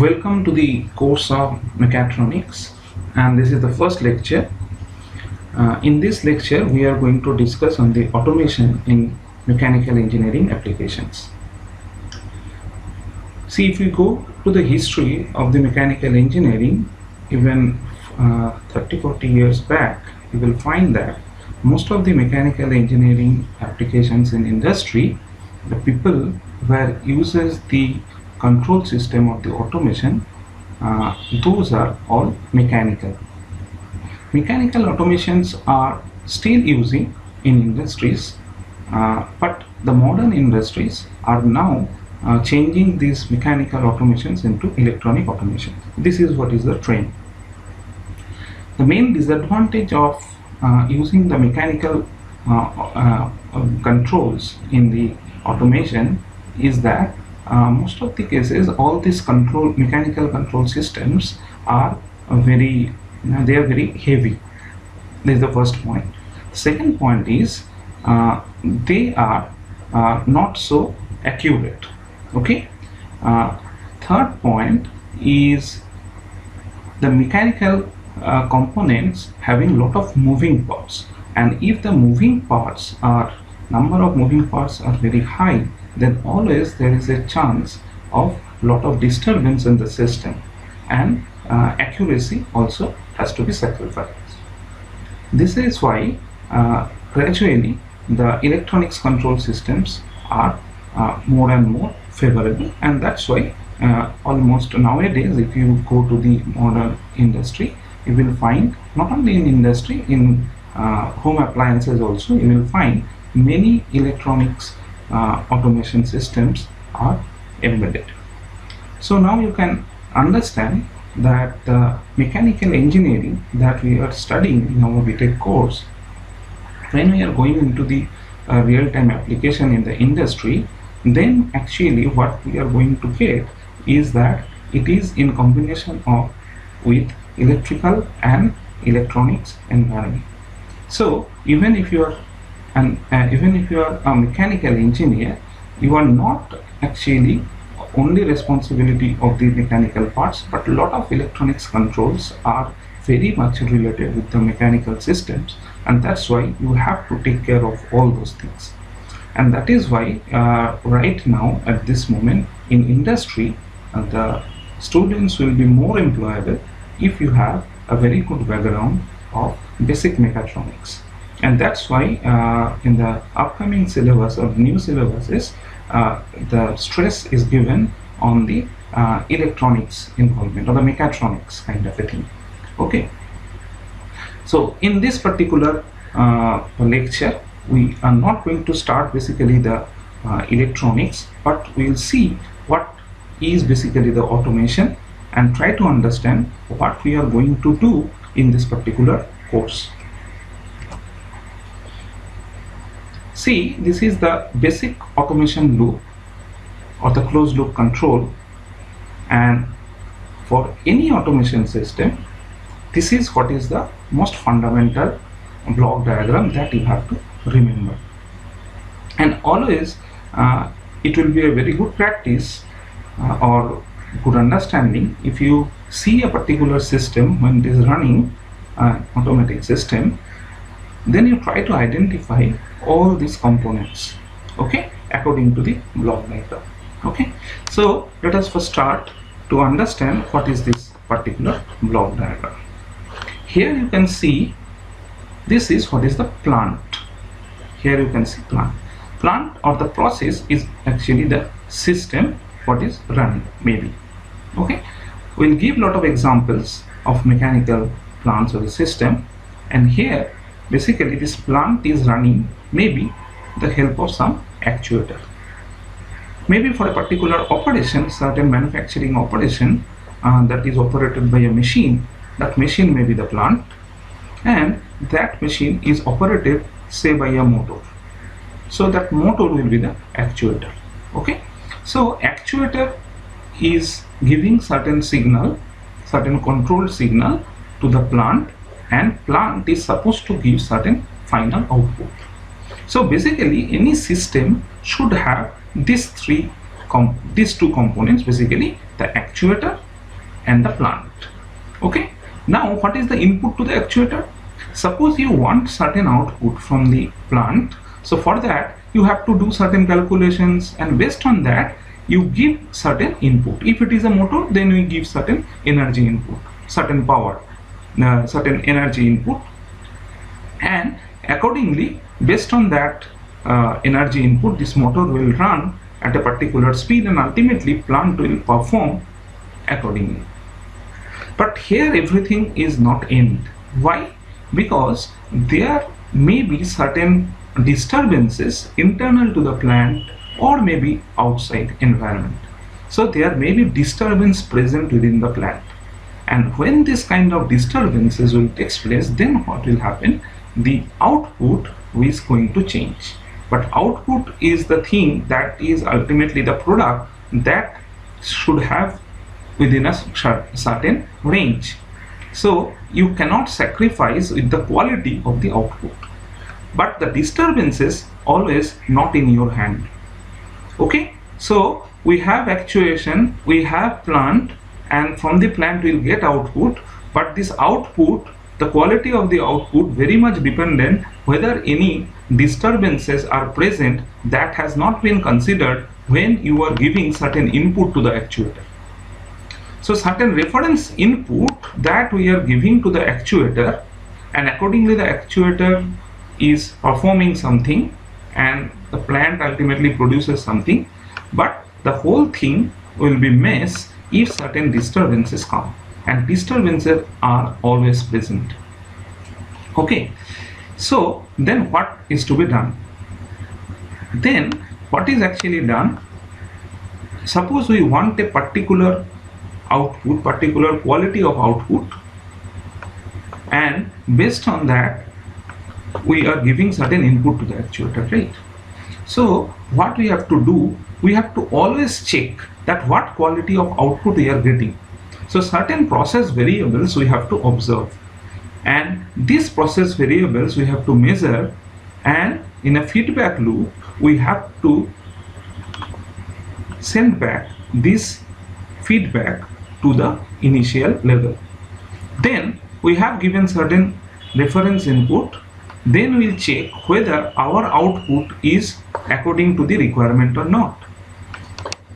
Welcome to the course of mechatronics, and this is the first lecture. In this lecture we are going to discuss on the automation in mechanical engineering applications. See, if we go to the history of the mechanical engineering, even 30-40 years back, you will find that most of the mechanical engineering applications in industry, the people where uses the control system of the automation, those are all mechanical. Mechanical automations are still using in industries, but the modern industries are now changing these mechanical automations into electronic automation. This is what is the trend. The main disadvantage of using the mechanical controls in the automation is that most of the cases all these mechanical control systems are very heavy. This is the first point. Second point is they are not so accurate. Okay. Third point is the mechanical components having lot of moving parts, and if the number of moving parts are very high, then always there is a chance of lot of disturbance in the system, and accuracy also has to be sacrificed. This is why gradually the electronics control systems are more and more favorable, and that's why almost nowadays if you go to the modern industry, you will find not only in industry, in home appliances also, you will find many electronics automation systems are embedded. So now you can understand that the mechanical engineering that we are studying in our BTech course, when we are going into the real-time application in the industry, then actually what we are going to get is that it is in combination with electrical and electronics environment. So even if you are a mechanical engineer, you are not actually only responsibility of the mechanical parts, but a lot of electronics controls are very much related with the mechanical systems, and that's why you have to take care of all those things. And that is why right now at this moment in industry, the students will be more employable if you have a very good background of basic mechatronics. And that's why in the upcoming syllabus or new syllabuses, the stress is given on the electronics involvement or the mechatronics kind of a thing. Okay. So in this particular lecture, we are not going to start basically the electronics, but we will see what is basically the automation and try to understand what we are going to do in this particular course. See, this is the basic automation loop or the closed loop control, and for any automation system, this is what is the most fundamental block diagram that you have to remember. And always it will be a very good practice or good understanding if you see a particular system when it is running automatic system, then you try to identify all these components, okay, according to the block diagram. Okay, so let us first start to understand what is this particular block diagram. Here you can see this is what is the plant. Here you can see plant or the process is actually the system what is running maybe. Okay, we'll give lot of examples of mechanical plants or the system, and here basically this plant is running maybe the help of some actuator. Maybe for a particular operation, certain manufacturing operation that is operated by a machine, that machine may be the plant, and that machine is operated say by a motor. So that motor will be the actuator. Okay, so actuator is giving certain signal, certain control signal to the plant, and plant is supposed to give certain final output. So basically any system should have these two components, basically the actuator and the plant. Okay, now what is the input to the actuator? Suppose you want certain output from the plant, so for that you have to do certain calculations, and based on that you give certain input. If it is a motor, then we give certain energy input, certain power, certain energy input, and accordingly based on that energy input, this motor will run at a particular speed, and ultimately plant will perform accordingly. But here everything is not end. Why? Because there may be certain disturbances internal to the plant or maybe outside environment. So there may be disturbance present within the plant, and when this kind of disturbances will take place, then what will happen? The output is going to change. But output is the thing that is ultimately the product that should have within a certain range. So you cannot sacrifice with the quality of the output, but the disturbances always not in your hand. Okay, so we have actuation, we have plant, and from the plant we'll get output, but this output, the quality of the output very much dependent whether any disturbances are present that has not been considered when you are giving certain input to the actuator. So certain reference input that we are giving to the actuator, and accordingly the actuator is performing something and the plant ultimately produces something, but the whole thing will be mess if certain disturbances come, and disturbances are always present. Okay, so then what is to be done? Then what is actually done? Suppose we want a particular output, particular quality of output, and based on that we are giving certain input to the actuator, right? So what we have to do, we have to always check that what quality of output we are getting. So certain process variables we have to observe, and these process variables we have to measure, and in a feedback loop we have to send back this feedback to the initial level. Then we have given certain reference input, then we'll check whether our output is according to the requirement or not.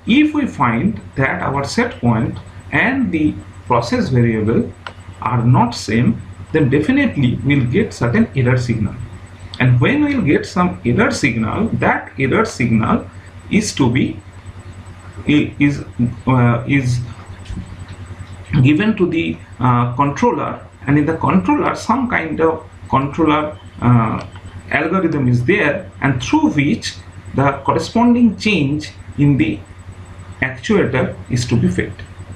If we find that our set point and the process variable are not same, then definitely we'll get certain error signal. And when we'll get some error signal, that error signal is to be is given to the controller, and in the controller some kind of controller algorithm is there, and through which the corresponding change in the actuator is to be fed.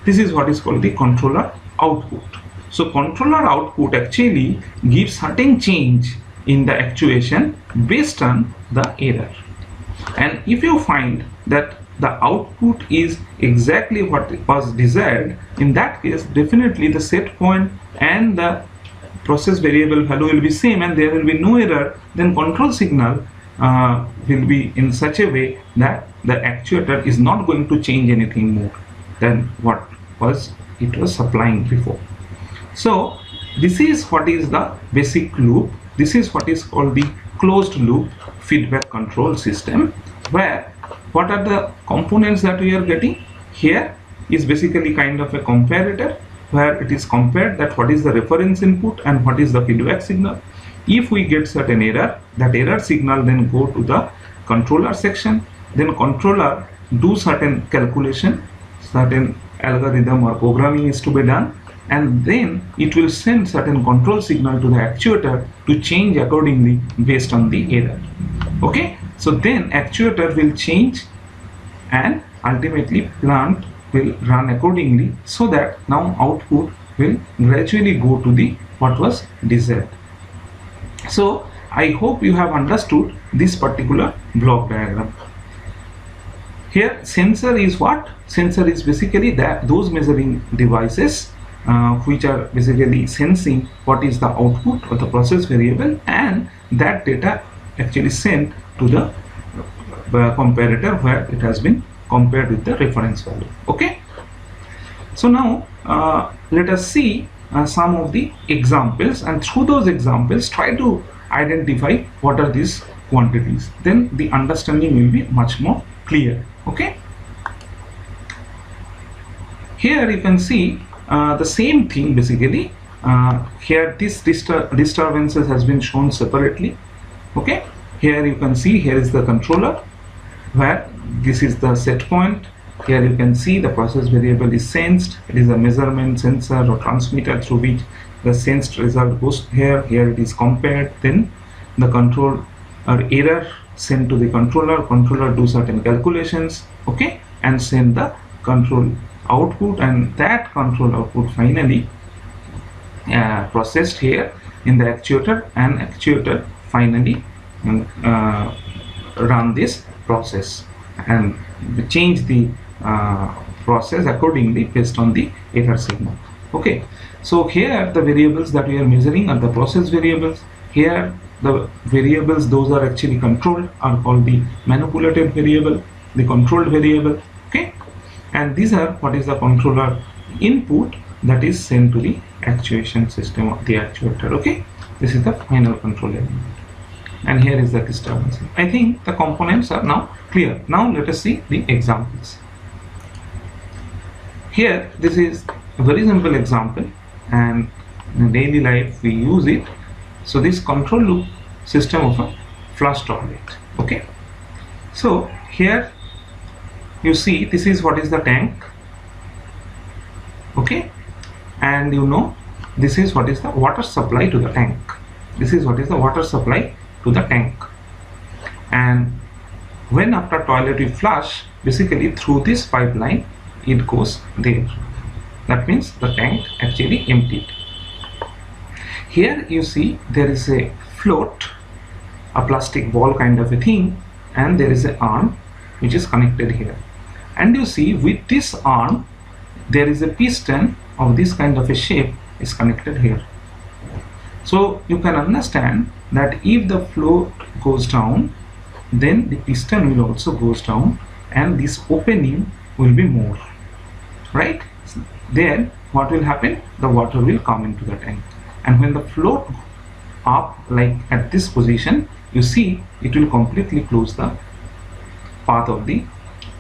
This is what is called the controller output. So controller output actually gives certain change in the actuation based on the error, and if you find that the output is exactly what was desired, in that case definitely the set point and the process variable value will be same and there will be no error, then control signal will be in such a way that the actuator is not going to change anything more than what it was supplying before. So this is what is the basic loop. This is what is called the closed loop feedback control system, where what are the components that we are getting? Here is basically kind of a comparator, where it is compared that what is the reference input and what is the feedback signal. If we get certain error, that error signal then go to the controller section, then controller do certain calculation, certain algorithm or programming is to be done, and then it will send certain control signal to the actuator to change accordingly based on the error. Okay, so then actuator will change and ultimately plant will run accordingly, so that now output will gradually go to the what was desired. So I hope you have understood this particular block diagram. Here sensor is what? Sensor is basically that those measuring devices which are basically sensing what is the output of the process variable, and that data actually sent to the comparator where it has been compared with the reference value. Okay, so now let us see some of the examples, and through those examples try to identify what are these quantities. Then the understanding will be much more clear. Okay. Here you can see the same thing basically. Here this disturbances has been shown separately. Okay. Here you can see, here is the controller where this is the set point. Here you can see the process variable is sensed. It is a measurement sensor or transmitter through which the sensed result goes here. Here it is compared. Then the control or error sent to the controller. Controller do certain calculations, okay, and send the control output, and that control output finally processed here in the actuator, and actuator finally run this process and change the process accordingly based on the error signal. Okay, so here the variables that we are measuring are the process variables. Here the variables, those are actually controlled, are called the manipulated variable, the controlled variable. Okay, and these are what is the controller input that is sent to the actuation system of the actuator. Okay, this is the final control element, and here is the disturbance. I think the components are now clear. Now let us see the examples. Here this is a very simple example, and in daily life we use it. So this control loop system of a flush toilet. Okay, so here you see this is what is the tank. Okay, and you know this is what is the water supply to the tank. This is what is the water supply to the tank, and when after toilet we flush, basically through this pipeline it goes there. That means the tank actually emptied. Here you see there is a float, a plastic ball kind of a thing, and there is an arm which is connected here, and you see with this arm there is a piston of this kind of a shape is connected here. So you can understand that if the float goes down, then the piston will also goes down, and this opening will be more, right? Then what will happen? The water will come into the tank, and when the float up like at this position, you see it will completely close the path of the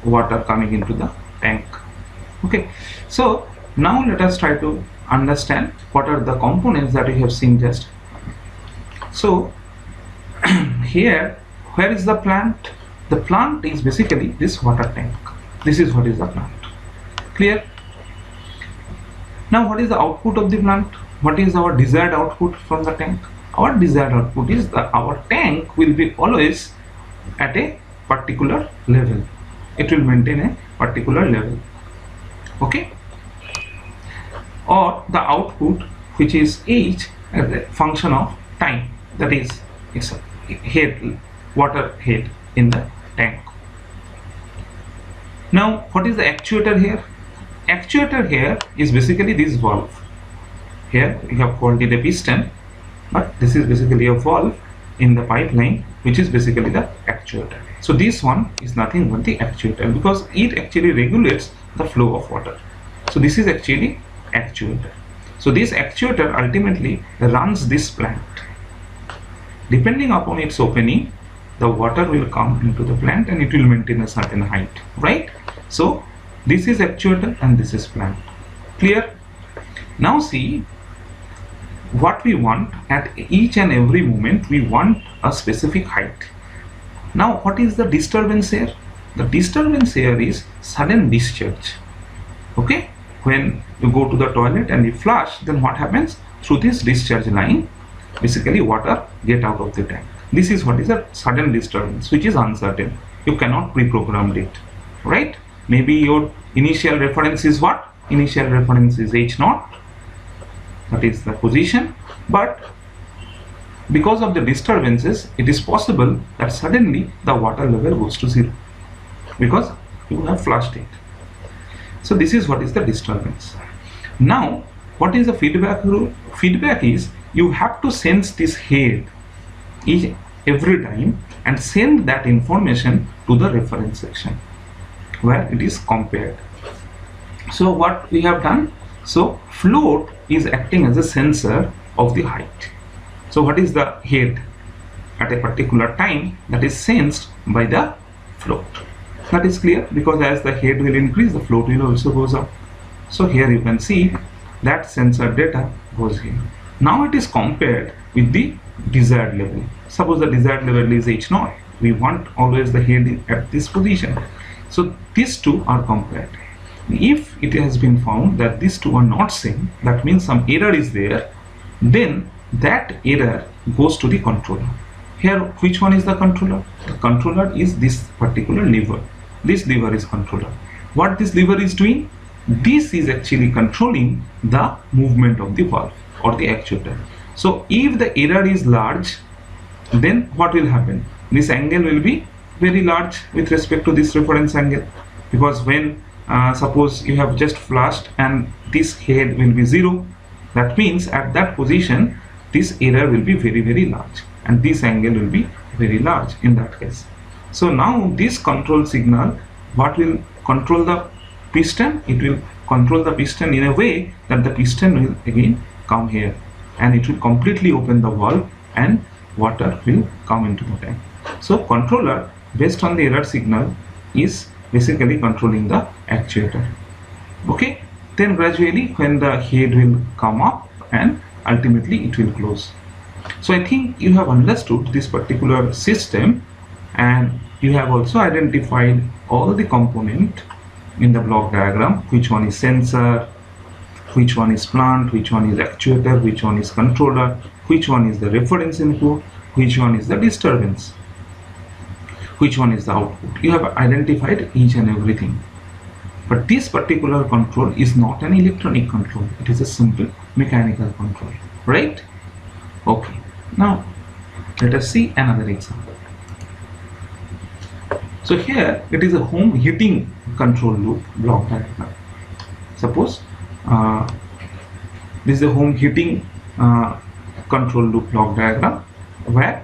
water coming into the tank. Okay, so now let us try to understand what are the components that we have seen just. So here, where is the plant? The plant is basically this water tank. This is what is the plant. Clear? Now what is the output of the plant? What is our desired output from the tank? Our desired output is that our tank will be always at a particular level. It will maintain a particular level. Okay, or the output, which is H, as a function of time, that is it's a head, water head in the tank. Now what is the actuator here? Actuator here is basically this valve. Here we have called it a piston, but this is basically a valve in the pipeline, which is basically the actuator. So this one is nothing but the actuator, because it actually regulates the flow of water. So this is actually actuator. So this actuator ultimately runs this plant. Depending upon its opening, the water will come into the plant and it will maintain a certain height, right? So this is actuator and this is plant. Clear? Now see what we want at each and every moment. We want a specific height. Now what is the disturbance here? The disturbance here is sudden discharge. Okay, when you go to the toilet and you flush, then what happens? Through this discharge line, basically water get out of the tank. This is what is a sudden disturbance, which is uncertain. You cannot pre-program it, right? Maybe your initial reference is what? Initial reference is H0, that is the position, but because of the disturbances, it is possible that suddenly the water level goes to 0 because you have flushed it. So this is what is the disturbance. Now what is the feedback rule? Feedback is you have to sense this head every time and send that information to the reference section where it is compared. So what we have done, So float is acting as a sensor of the height. So what is the head at a particular time, that is sensed by the float. That is clear, because as the head will increase, the float will also goes up. So here you can see that sensor data goes here. Now it is compared with the desired level. Suppose the desired level is h0. We want always the head at this position. So these two are compared. If it has been found that these two are not same, that means some error is there, then that error goes to the controller. Here, which one is the controller? The controller is this particular lever. This lever is controller. What this lever is doing? This is actually controlling the movement of the valve or the actuator. So if the error is large, then what will happen? This angle will be very large with respect to this reference angle, because when suppose you have just flashed and this head will be 0, that means at that position this error will be very large and this angle will be very large in that case. So now this control signal, what will control the piston? It will control the piston in a way that the piston will again come here and it will completely open the valve and water will come into the tank. So controller based on the error signal is basically controlling the actuator. Okay, then gradually when the head will come up and ultimately it will close. So I think you have understood this particular system, and you have also identified all the component in the block diagram, which one is sensor, which one is plant, which one is actuator, which one is controller, which one is the reference input, which one is the disturbance, which one is the output. You have identified each and everything. But this particular control is not an electronic control, it is a simple mechanical control, right? Okay, now let us see another example. So here it is a home heating control loop block diagram. Suppose this is a home heating control loop block diagram, where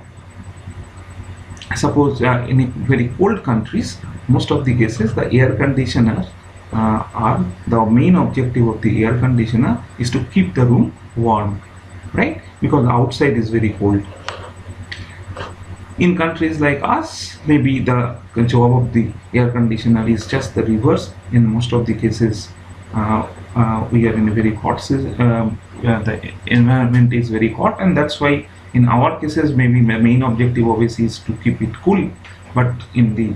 suppose in very cold countries, most of the cases the air conditioner are the main objective of the air conditioner is to keep the room warm, right? Because the outside is very cold. In countries like us, maybe the job of the air conditioner is just the reverse. In most of the cases, we are in a very hot season, the environment is very hot, and that's why in our cases maybe the main objective obviously is to keep it cool. But in the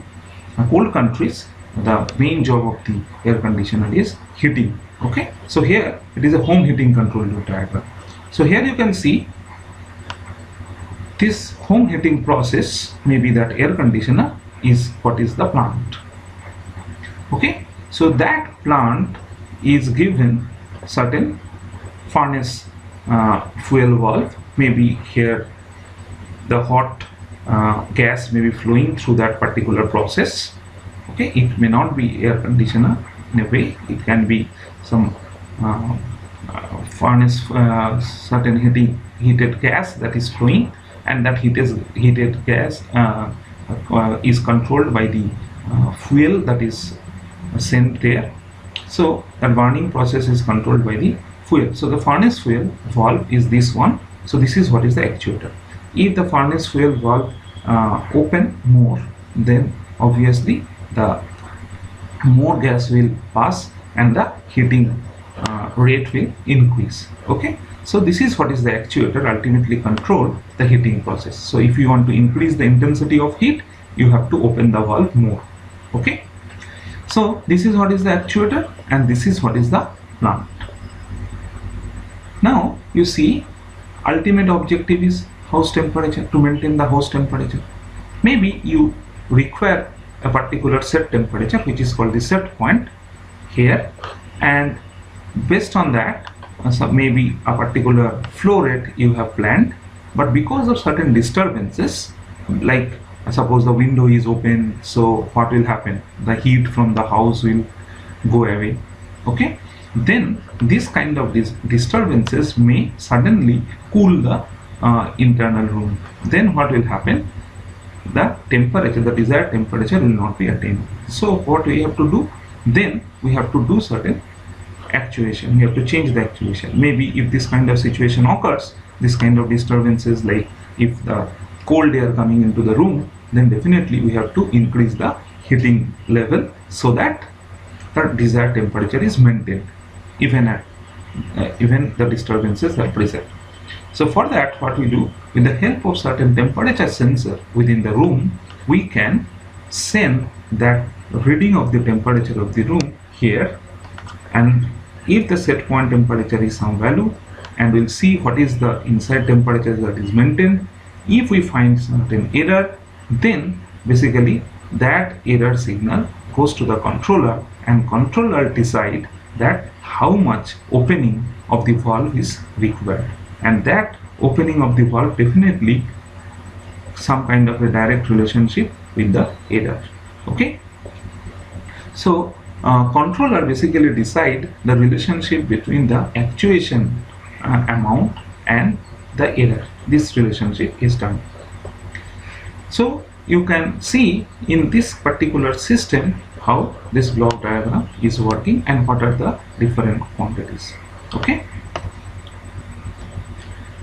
cold countries, the main job of the air conditioner is heating. Okay, so here it is a home heating control loop diagram. So here you can see this home heating process, maybe that air conditioner is what is the plant. Okay, so that plant is given certain furnace fuel valve. Maybe here the hot gas may be flowing through that particular process. Okay, it may not be air conditioner in a way, it can be some furnace certain heated gas that is flowing, and that heated gas is controlled by the fuel that is sent there. So the burning process is controlled by the fuel. So the furnace fuel valve is this one. So this is what is the actuator. If the furnace fuel valve open more, then obviously the more gas will pass and the heating rate will increase. Okay, so this is what is the actuator ultimately control the heating process. So if you want to increase the intensity of heat, you have to open the valve more. Okay, so this is what is the actuator and this is what is the plant. Now you see, ultimate objective is house temperature, to maintain the house temperature. Maybe you require a particular set temperature which is called the set point here, and based on that so maybe a particular flow rate you have planned, but because of certain disturbances, like suppose the window is open, so what will happen? The heat from the house will go away. Okay, then this kind of disturbances may suddenly cool the internal room. Then what will happen? The temperature, the desired temperature will not be attained. So what we have to do? Then we have to do certain actuation. We have to change the actuation. Maybe if this kind of situation occurs, this kind of disturbances, like if the cold air coming into the room, then definitely we have to increase the heating level so that the desired temperature is maintained even at even the disturbances are present. So for that, what we do, with the help of certain temperature sensor within the room, we can send that reading of the temperature of the room here, and if the set point temperature is some value, and we'll see what is the inside temperature that is maintained. If we find certain error, then basically that error signal goes to the controller, and controller decide that how much opening of the valve is required, and that opening of the valve definitely some kind of a direct relationship with the error. Okay, so controller basically decide the relationship between the actuation amount and the error. This relationship is done. So you can see in this particular system how this block diagram is working and what are the different quantities. Okay,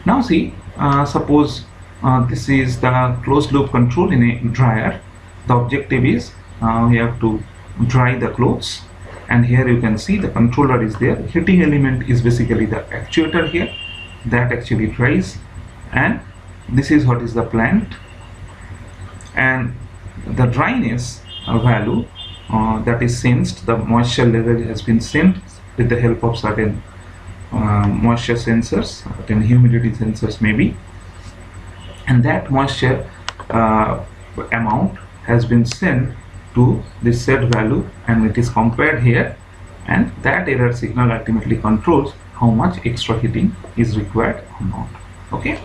now see, suppose this is the closed loop control in a dryer. The objective is we have to dry the clothes, and here you can see the controller is there. Heating element is basically the actuator here that actually dries, and this is what is the plant, and the dryness value that is sensed, the moisture level has been sensed with the help of certain moisture sensors, certain humidity sensors maybe, and that moisture amount has been sent to this set value, and it is compared here, and that error signal ultimately controls how much extra heating is required or not. Okay,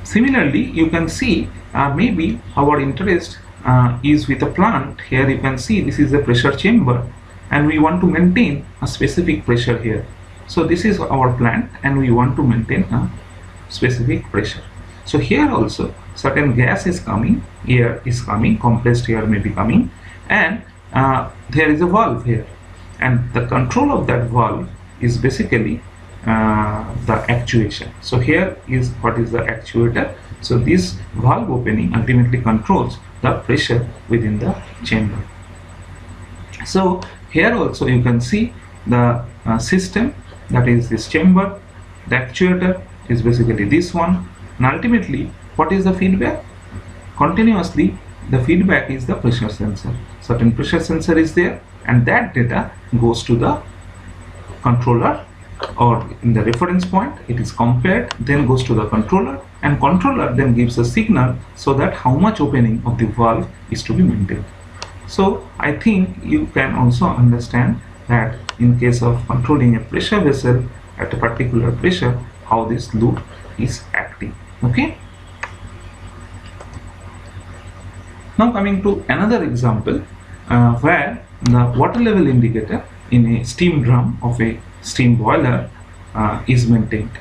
similarly you can see maybe our interest is with a plant. Here you can see this is a pressure chamber, and we want to maintain a specific pressure here. So this is our plant, and we want to maintain a specific pressure. So here also certain gas is coming, air is coming, compressed air may be coming, and there is a valve here, and the control of that valve is basically the actuation. So here is what is the actuator. So this valve opening ultimately controls the pressure within the chamber. So here also you can see the system, that is this chamber. The actuator is basically this one, and ultimately what is the feedback? Continuously the feedback is the pressure sensor. Certain pressure sensor is there, and that data goes to the controller, or in the reference point it is compared, then goes to the controller, and controller then gives a signal so that how much opening of the valve is to be maintained. So I think you can also understand that in case of controlling a pressure vessel at a particular pressure, how this loop is acting. Okay, now coming to another example where the water level indicator in a steam drum of a steam boiler is maintained.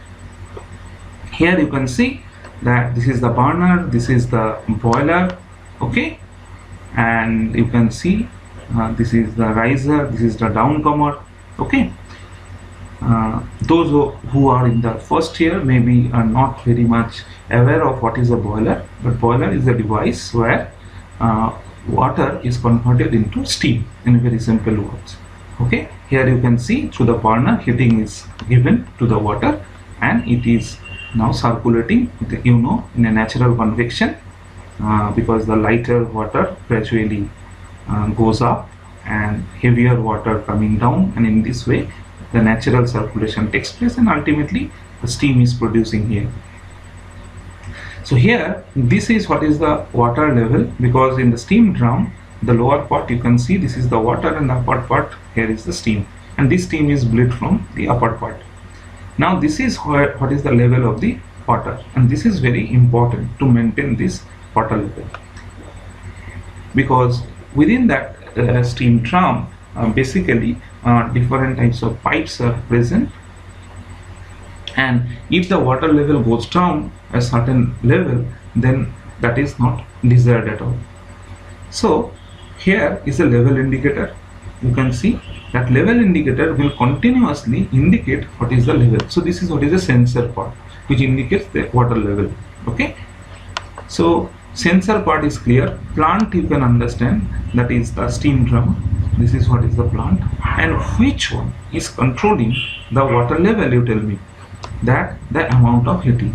Here you can see that this is the burner, this is the boiler. Okay, and you can see this is the riser, this is the downcomer. Okay, those who are in the first year maybe are not very much aware of what is a boiler, but boiler is a device where water is converted into steam in very simple words. Okay, here you can see through the burner heating is given to the water, and it is now circulating, you know, in a natural convection because the lighter water gradually goes up and heavier water coming down, and in this way the natural circulation takes place, and ultimately the steam is producing here. So here this is what is the water level, because in the steam drum the lower part you can see this is the water, and the upper part here is the steam, and this steam is bled from the upper part. Now this is what is the level of the water, and this is very important to maintain this water level, because within that steam drum basically different types of pipes are present, and if the water level goes down a certain level, then that is not desired at all. So here is a level indicator. you can see that level indicator will continuously indicate what is the level. So this is what is the sensor part, which indicates the water level. Okay, so sensor part is clear. Plant you can understand, that is the steam drum. This is what is the plant, and which one is controlling the water level? You tell me. That the amount of heating.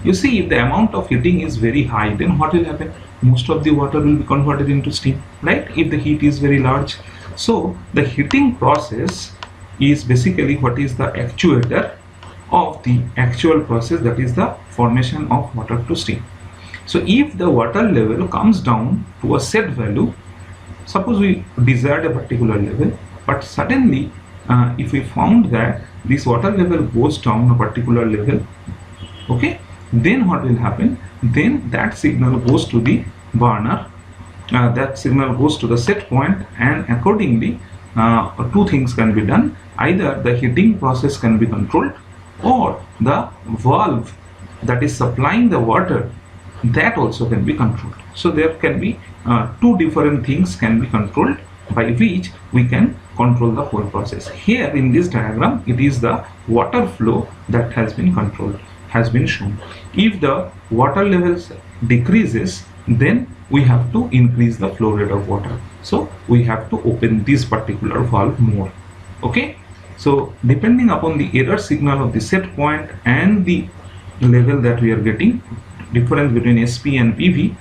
You see, if the amount of heating is very high, then what will happen? Most of the water will be converted into steam, right? If the heat is very large. So the heating process is basically what is the actuator of the actual process, that is the formation of water to steam. So if the water level comes down to a set value, suppose we desired a particular level, but suddenly if we found that this water level goes down a particular level, okay, then what will happen? Then that signal goes to the burner, that signal goes to the set point, and accordingly two things can be done. Either the heating process can be controlled, or the valve that is supplying the water, that also can be controlled. So there can be two different things can be controlled, by which we can control the whole process. Here in this diagram, it is the water flow that has been controlled, has been shown. If the water levels decreases, then we have to increase the flow rate of water. So we have to open this particular valve more. Okay, so depending upon the error signal of the set point and the level that we are getting, difference between SP and PV,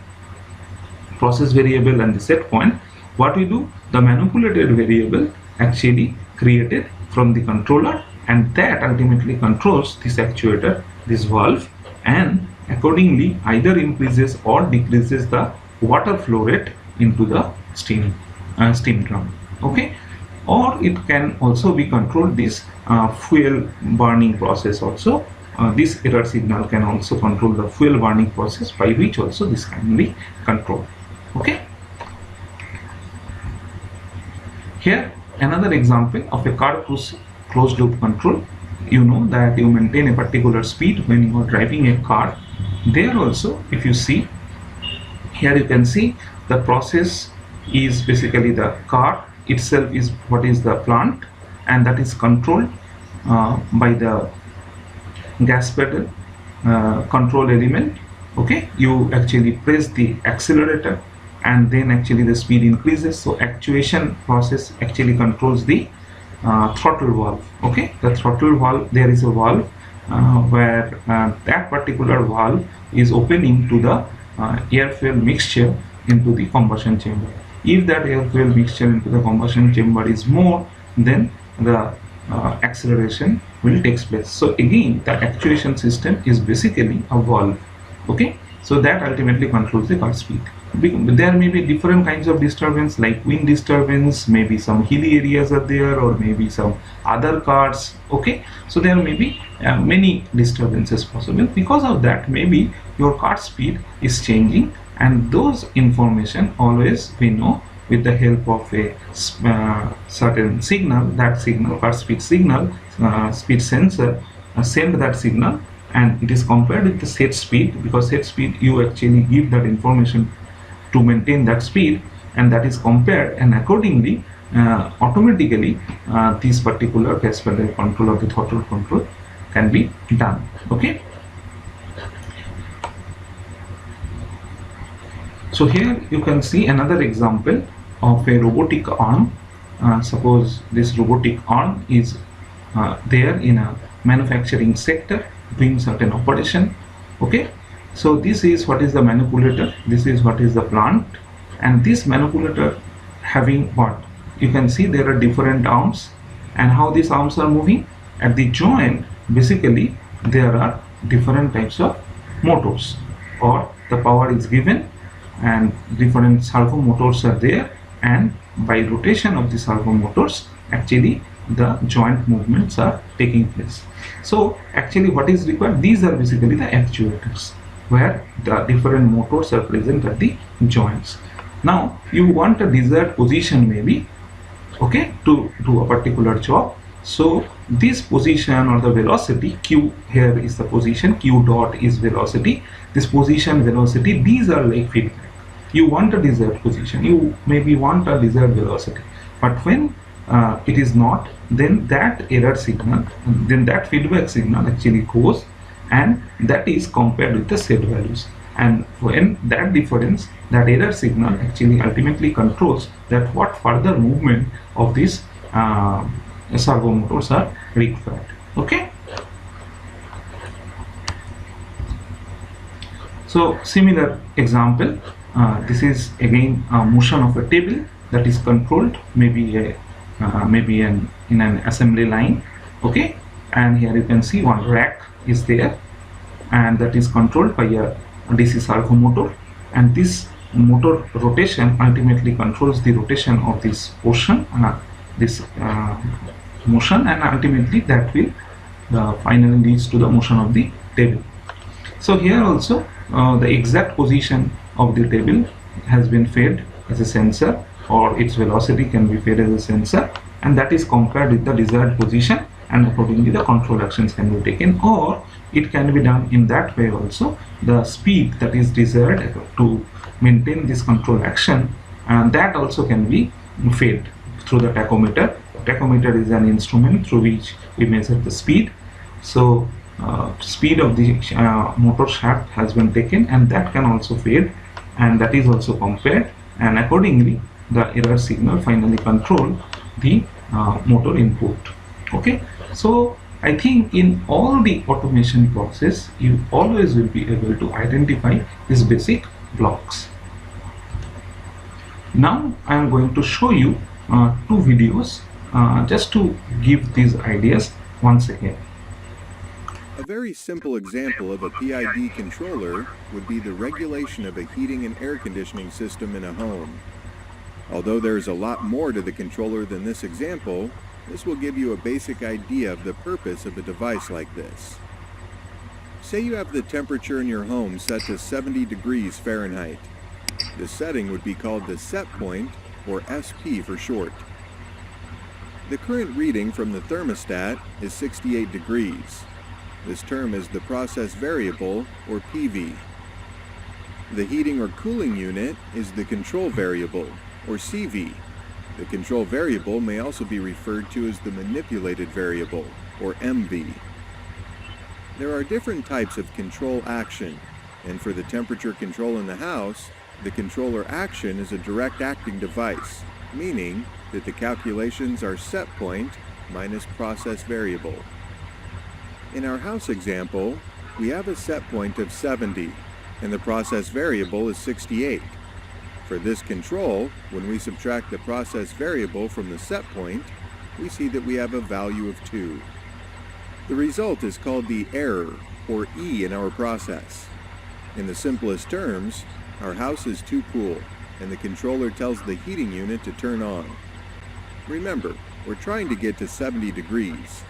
process variable and the set point, what we do, the manipulated variable actually created from the controller, and that ultimately controls this actuator, this valve, and accordingly either increases or decreases the water flow rate into the steam drum. Okay, or it can also be controlled, this fuel burning process also. This error signal can also control the fuel burning process, by which also this can be controlled. Okay, here another example of a car closed loop control. You know that you maintain a particular speed when you are driving a car. There also, if you see, here you can see the process is basically the car itself is what is the plant, and that is controlled by the gas pedal control element. Okay, you actually press the accelerator, and then actually the speed increases. So actuation process actually controls the throttle valve. Okay, the throttle valve, there is a valve where that particular valve is opening to the air fuel mixture into the combustion chamber. If that air fuel mixture into the combustion chamber is more, then the acceleration will take place. So again, the actuation system is basically a valve. Okay, so that ultimately controls the car speed. There may be different kinds of disturbance, like wind disturbance, maybe some hilly areas are there, or maybe some other cars. Okay, so there may be many disturbances possible. Because of that, maybe your car speed is changing, and those information always we know with the help of a certain signal. That signal, car speed signal, speed sensor send that signal, and it is compared with the set speed, because set speed you actually give that information to maintain that speed, and that is compared, and accordingly automatically this particular gas pedal control or the throttle control can be done. Okay, so here you can see another example of a robotic arm. Suppose this robotic arm is there in a manufacturing sector doing certain operation. Okay, so this is what is the manipulator, this is what is the plant, and this manipulator having what? You can see there are different arms, and how these arms are moving. At the joint, basically there are different types of motors, or the power is given and different servo motors are there, and by rotation of the servo motors actually the joint movements are taking place. So actually what is required, these are basically the actuators, where the different motors are present at the joints. Now you want a desired position maybe, okay, to do a particular job. So this position or the velocity, q here is the position, q dot is velocity, this position, velocity, these are like feedback. You want a desired position, you maybe want a desired velocity, but when it is not, then that error signal, then that feedback signal actually goes, and that is compared with the set values. And when that difference, that error signal actually ultimately controls that what further movement of these servo motors are required. Okay. So similar example, this is again a motion of a table that is controlled, maybe in an assembly line. Okay, and here you can see one rack is there, and that is controlled by a DC servo motor, and this motor rotation ultimately controls the rotation of this portion, this motion, and ultimately that will finally leads to the motion of the table. So here also the exact position of the table has been fed as a sensor, or its velocity can be fed as a sensor, and that is compared with the desired position, and accordingly the control actions can be taken. Or it can be done in that way also, the speed that is desired to maintain this control action, and that also can be fed through the tachometer. Tachometer is an instrument through which we measure the speed. So speed of the motor shaft has been taken, and that can also fade, and that is also compared, and accordingly the error signal finally control the motor input. Okay, so I think in all the automation process you always will be able to identify these basic blocks. Now I am going to show you two videos just to give these ideas once again. A very simple example of a PID controller would be the regulation of a heating and air conditioning system in a home. Although there is a lot more to the controller than this example, this will give you a basic idea of the purpose of a device like this. Say you have the temperature in your home set to 70 degrees Fahrenheit. This setting would be called the set point, or SP for short. The current reading from the thermostat is 68 degrees. This term is the process variable, or PV. The heating or cooling unit is the control variable, or CV. The control variable may also be referred to as the manipulated variable, or MV. There are different types of control action, and for the temperature control in the house, the controller action is a direct acting device, meaning that the calculations are set point minus process variable. In our house example, we have a set point of 70, and the process variable is 68. For this control, when we subtract the process variable from the set point, we see that we have a value of 2. The result is called the error, or E in our process. In the simplest terms, our house is too cool, and the controller tells the heating unit to turn on. Remember, we're trying to get to 70 degrees.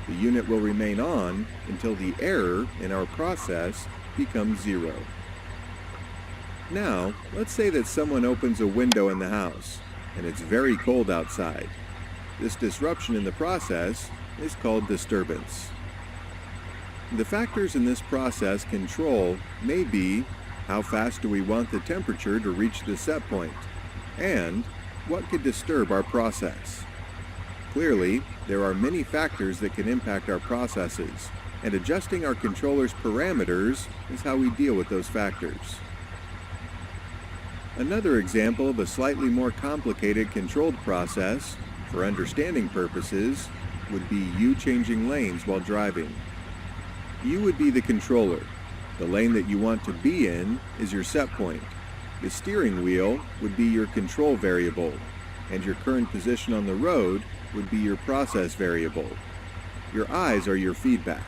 The unit will remain on until the error in our process becomes 0. Now, let's say that someone opens a window in the house, and it's very cold outside. This disruption in the process is called disturbance. The factors in this process control may be how fast do we want the temperature to reach the set point, and what could disturb our process. Clearly, there are many factors that can impact our processes, and adjusting our controller's parameters is how we deal with those factors. Another example of a slightly more complicated controlled process, for understanding purposes, would be you changing lanes while driving. You would be the controller. The lane that you want to be in is your set point. The steering wheel would be your control variable, and your current position on the road would be your process variable. Your eyes are your feedback.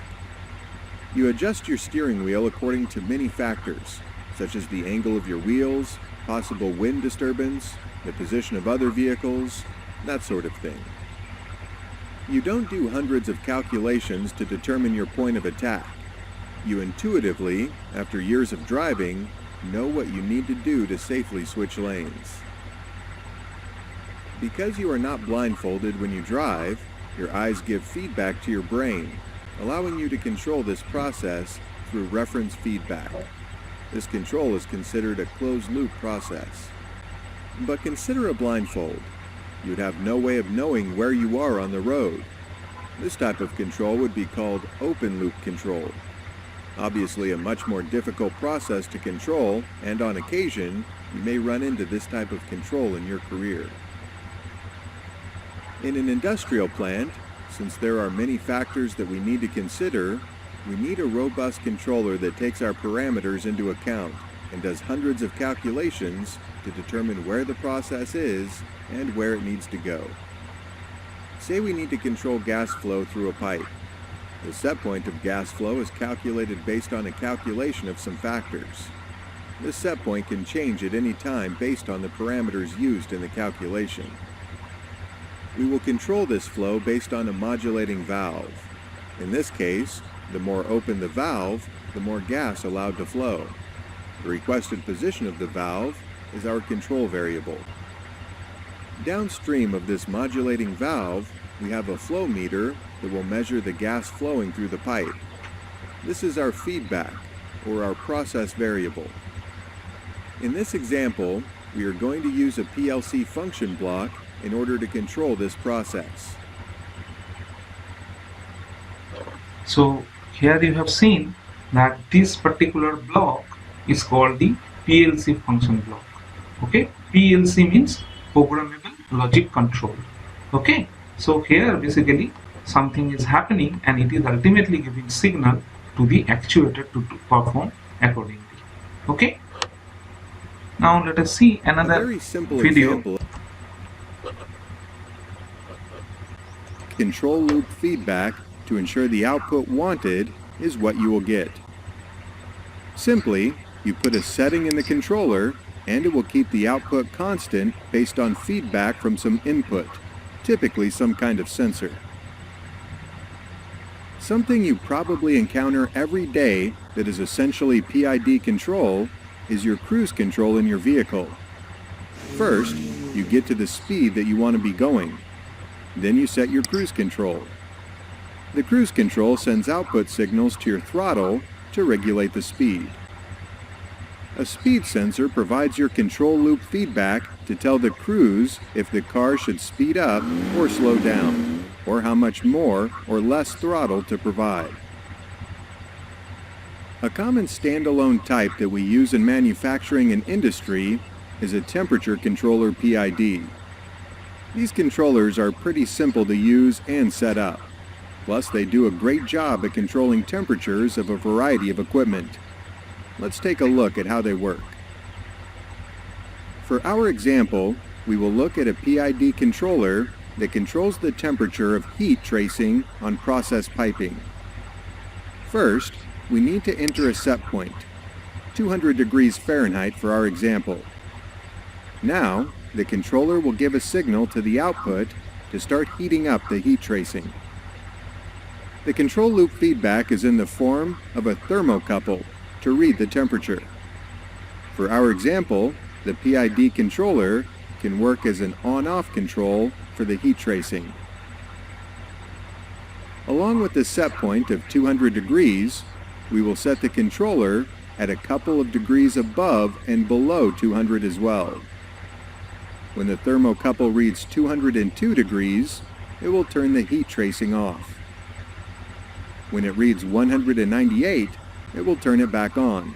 You adjust your steering wheel according to many factors, such as the angle of your wheels, possible wind disturbance, the position of other vehicles, that sort of thing. You don't do hundreds of calculations to determine your point of attack. You intuitively, after years of driving, know what you need to do to safely switch lanes. Because you are not blindfolded when you drive, your eyes give feedback to your brain, allowing you to control this process through reference feedback. This control is considered a closed-loop process. But consider a blindfold. You'd have no way of knowing where you are on the road. This type of control would be called open-loop control. Obviously a much more difficult process to control, and on occasion, you may run into this type of control in your career. In an industrial plant, since there are many factors that we need to consider, we need a robust controller that takes our parameters into account and does hundreds of calculations to determine where the process is and where it needs to go. Say we need to control gas flow through a pipe. The set point of gas flow is calculated based on a calculation of some factors. This set point can change at any time based on the parameters used in the calculation. We will control this flow based on a modulating valve. In this case, the more open the valve, the more gas allowed to flow. The requested position of the valve is our control variable. Downstream of this modulating valve, we have a flow meter that will measure the gas flowing through the pipe. This is our feedback, or our process variable. In this example, we are going to use a PLC function block in order to control this process. So here you have seen that this particular block is called the PLC function block. Okay, PLC means programmable logic control. Okay, so here basically something is happening and it is ultimately giving signal to the actuator to perform accordingly. Okay, now let us see another very simple video. Example. Control loop feedback to ensure the output wanted is what you will get. Simply, you put a setting in the controller and it will keep the output constant based on feedback from some input, typically some kind of sensor. Something you probably encounter every day that is essentially PID control is your cruise control in your vehicle. First, you get to the speed that you want to be going. Then you set your cruise control. The cruise control sends output signals to your throttle to regulate the speed. A speed sensor provides your control loop feedback to tell the cruise if the car should speed up or slow down, or how much more or less throttle to provide. A common standalone type that we use in manufacturing and industry is a temperature controller PID. These controllers are pretty simple to use and set up. Plus, they do a great job at controlling temperatures of a variety of equipment. Let's take a look at how they work. For our example, we will look at a PID controller that controls the temperature of heat tracing on process piping. First, we need to enter a set point, 200 degrees Fahrenheit for our example. Now, the controller will give a signal to the output to start heating up the heat tracing. The control loop feedback is in the form of a thermocouple to read the temperature. For our example, the PID controller can work as an on-off control for the heat tracing. Along with the set point of 200 degrees, we will set the controller at a couple of degrees above and below 200 as well. When the thermocouple reads 202 degrees, it will turn the heat tracing off. When it reads 198, it will turn it back on.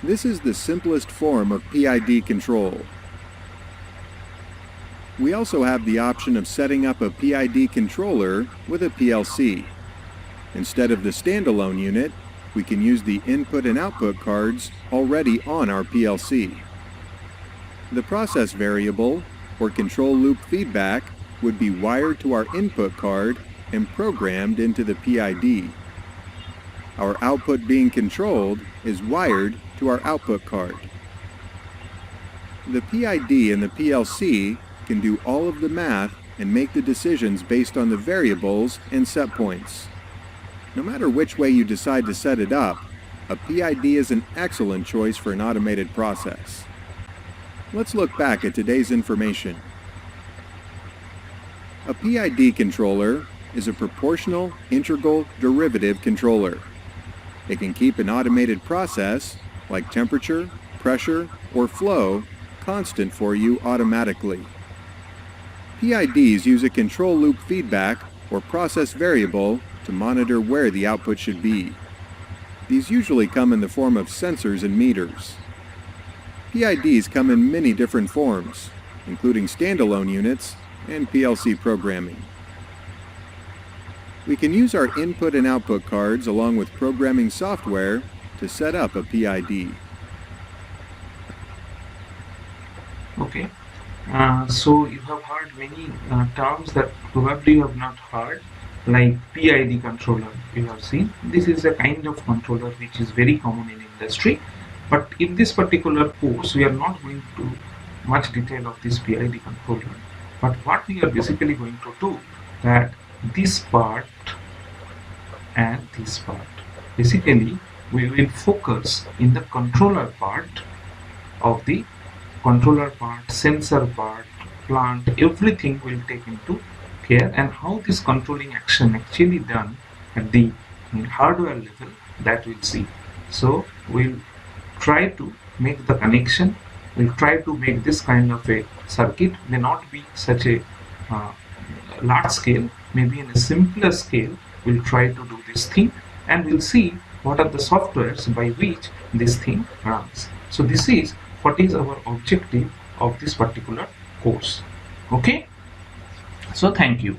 This is the simplest form of PID control. We also have the option of setting up a PID controller with a PLC. Instead of the standalone unit, we can use the input and output cards already on our PLC. The process variable, or control loop feedback, would be wired to our input card and programmed into the PID. Our output being controlled is wired to our output card. The PID and the PLC can do all of the math and make the decisions based on the variables and set points. No matter which way you decide to set it up, a PID is an excellent choice for an automated process. Let's look back at today's information. A PID controller is a proportional integral derivative controller. It can keep an automated process, like temperature, pressure, or flow, constant for you automatically. PIDs use a control loop feedback or process variable to monitor where the output should be. These usually come in the form of sensors and meters. PIDs come in many different forms, including standalone units and PLC programming. We can use our input and output cards along with programming software to set up a PID. Okay. So you have heard many terms that probably you have not heard, like PID controller. You have seen this is a kind of controller which is very common in industry, but in this particular course we are not going to much detail of this PID controller. But what we are basically going to do, that this part and this part, basically we will focus in the controller part of the controller part, sensor part, plant, everything will take into care, and how this controlling action actually done at the hardware level, that we'll see. So we'll try to make the connection, we'll try to make this kind of a circuit, may not be such a large scale, maybe in a simpler scale, we'll try to do this thing, and we'll see what are the softwares by which this thing runs. So this is what is our objective of this particular course. Okay, so thank you.